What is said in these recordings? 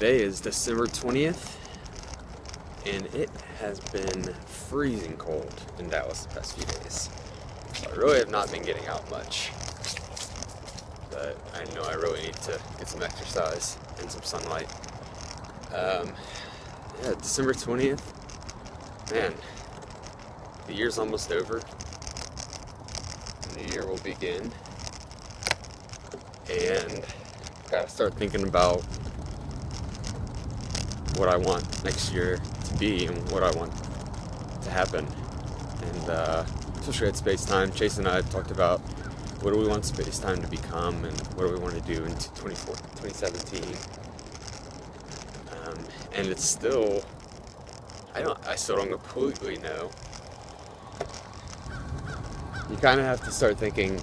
Today is December 20th, and it has been freezing cold in Dallas the past few days. So I really have not been getting out much, but I know I really need to get some exercise and some sunlight. December 20th, man, the year's almost over. The new year will begin, and gotta start thinking about what I want next year to be and what I want to happen. And especially at Space Time, Chase and I have talked about what do we want Space Time to become and what do we want to do in 2017. And it's still, I still don't completely know. You kind of have to start thinking,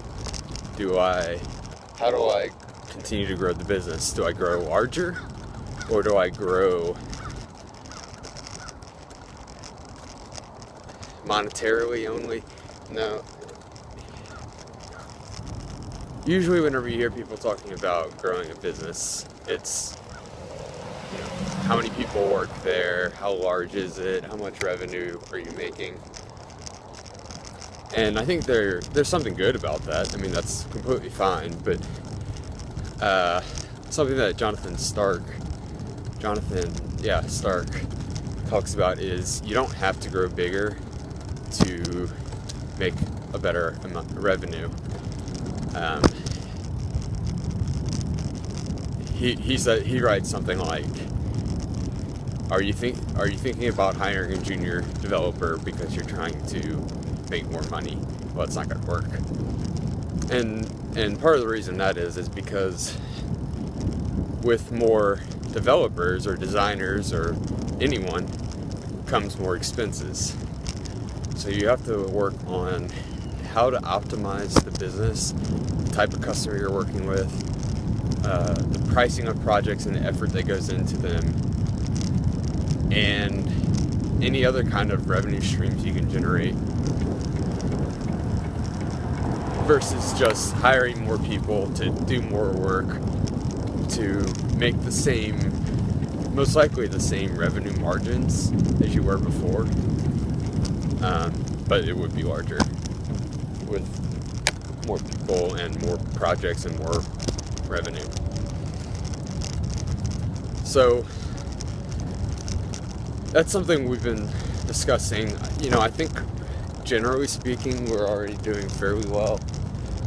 how do I continue to grow the business? Do I grow larger, or do I grow monetarily only? No. Usually whenever you hear people talking about growing a business, it's, how many people work there, how large is it, how much revenue are you making? And I think there's something good about that. I mean, that's completely fine, but something that Jonathan Stark talks about is you don't have to grow bigger to make a better amount of revenue. He writes something like, are you thinking about hiring a junior developer because you're trying to make more money? Well, it's not going to work. And part of the reason that is because with more developers or designers or anyone comes more expenses. So you have to work on how to optimize the business, the type of customer you're working with, the pricing of projects and the effort that goes into them, and any other kind of revenue streams you can generate, versus just hiring more people to do more work to make most likely the same revenue margins as you were before, but it would be larger with more people and more projects and more revenue. So that's something we've been discussing. I think generally speaking, we're already doing fairly well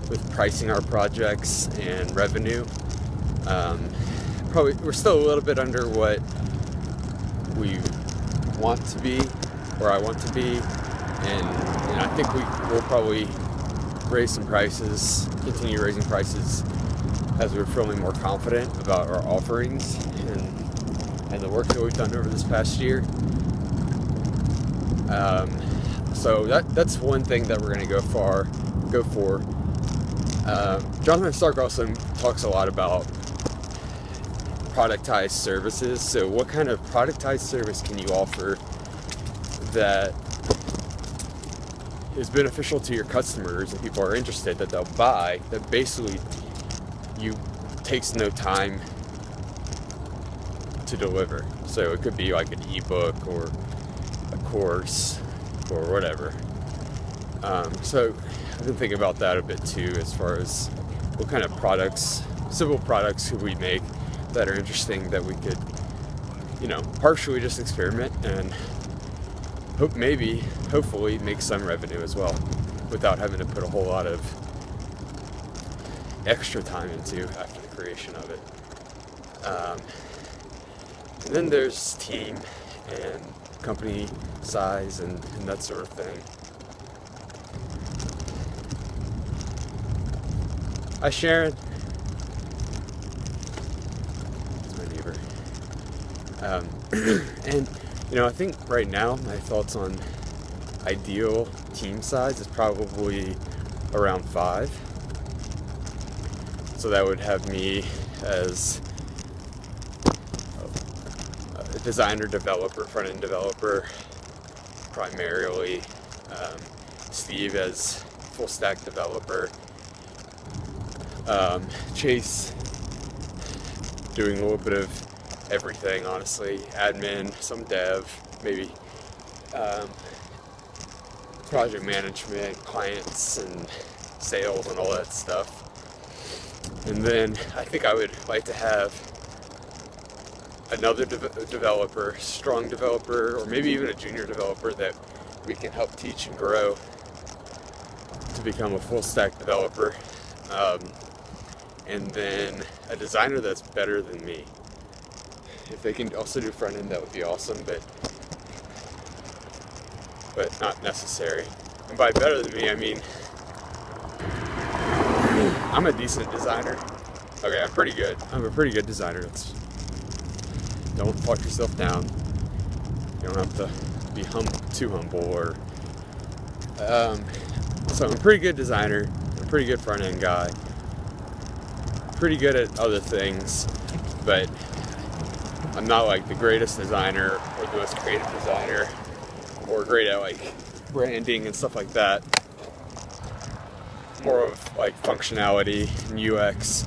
with pricing our projects and revenue. Probably we're still a little bit under what we want to be, or I want to be, and I think we'll probably raise some prices, continue raising prices as we're feeling more confident about our offerings and the work that we've done over this past year. So that's one thing that we're going to go for. Jonathan Stark also talks a lot about productized services. So what kind of productized service can you offer that is beneficial to your customers and people are interested, that they'll buy, that basically takes no time to deliver? So it could be like an ebook or a course or whatever. So I've been thinking about that a bit too, as far as what kind of products, simple products could we make that are interesting, that we could, partially just experiment and hopefully make some revenue as well, without having to put a whole lot of extra time into after the creation of it. And then there's team and company size and that sort of thing. Hi, Sharon. That's my neighbor. And I think right now my thoughts on ideal team size is probably around 5. So that would have me as a designer, developer, front-end developer primarily, Steve as full-stack developer, Chase doing a little bit of everything, honestly. Admin, some dev, maybe project management, clients and sales and all that stuff. And then I think I would like to have another developer, strong developer, or maybe even a junior developer that we can help teach and grow to become a full stack developer. And then a designer that's better than me. If they can also do front end, that would be awesome, but not necessary. And by better than me, I mean I'm a decent designer. Okay, I'm pretty good. I'm a pretty good designer. Don't fuck yourself down. You don't have to be too humble or. So I'm a pretty good designer. I'm a pretty good front end guy. Pretty good at other things, but I'm not like the greatest designer or the most creative designer or great at like branding and stuff like that. More of like functionality and UX.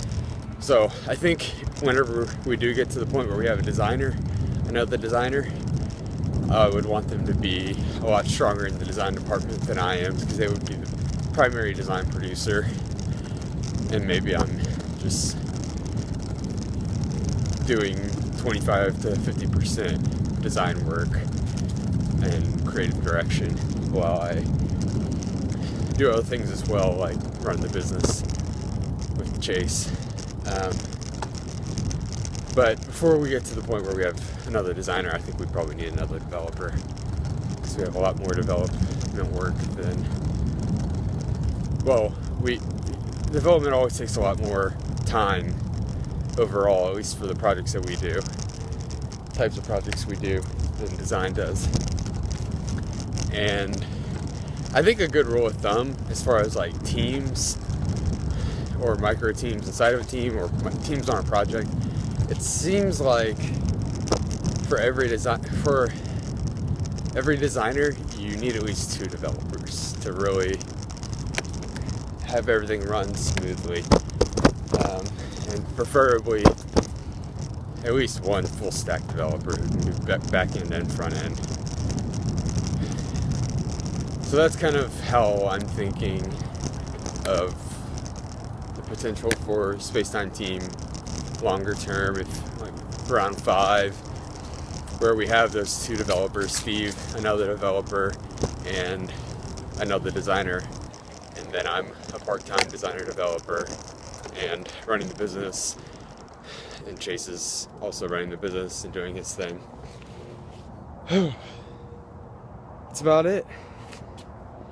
So I think whenever we do get to the point where we have a designer, another designer, I would want them to be a lot stronger in the design department than I am, because they would be the primary design producer, and maybe I'm just doing 25 to 50% design work and creative direction while I do other things as well, like run the business with Chase. But before we get to the point where we have another designer, I think we probably need another developer, because we have a lot more development work than, well, development always takes a lot more time overall, at least for the projects that we do, types of projects we do, than design does. And I think a good rule of thumb as far as like teams or micro teams inside of a team or teams on a project, it seems like for every designer you need at least 2 developers to really have everything run smoothly, and preferably at least 1 full stack developer who can do back end and front end. So that's kind of how I'm thinking of the potential for Spacetime Team longer term, if like around 5, where we have those 2 developers, Steve, another developer, and another designer, and then I'm a part-time designer developer and running the business, and Chase is also running the business and doing his thing. That's about it.